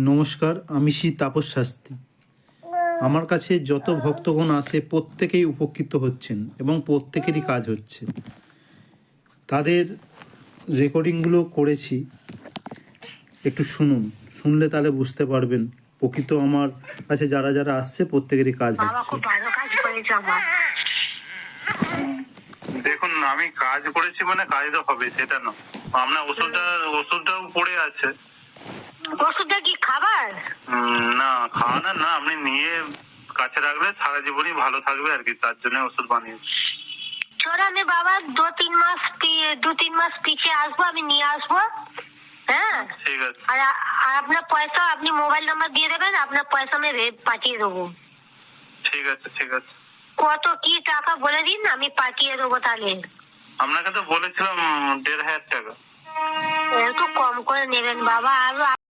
নমস্কার, আমি শ্রী তাপস শাস্ত্রী। আমার কাছে যত ভক্তগণ আসে প্রত্যেকেই উপকৃত হচ্ছেন এবং প্রত্যেকেরই কাজ হচ্ছে। তাদের রেকর্ডিংগুলো করেছি, একটু শুনুন। শুনলে তাহলে বুঝতে পারবেন প্রকৃত আমার কাছে যারা যারা আসছে প্রত্যেকেরই কাজ হচ্ছে। দেখুন, আমি কাজ করেছি মানে কাজ তো হবে, সেটা না। আপনার ওষুধটাও পড়ে আছে। ওষুধটা কি খাবার? না, খাওয়ানো না, আপনি নিয়ে কাছে রাখলে সারা জীবনই ভালো থাকবে আর কি, তার জন্য ওষুধ বানিয়েছি। চলো আমি বাবা দু তিন মাস পিছিয়ে আসবো, আমি নিয়ে আসবো। হ্যাঁ ঠিক আছে। আর আপনার পয়সা, আপনি মোবাইল নাম্বার দিয়ে দেবেন, আপনার পয়সা আমি পাঠিয়ে দেবো। ঠিক আছে ঠিক আছে। কত কি টাকা বলে দিন, আমি পাঠিয়ে দেবো। তাহলে আপনাকে তো বলেছিলাম 1500 টাকা। একটু কম করে নেবেন বাবা। আর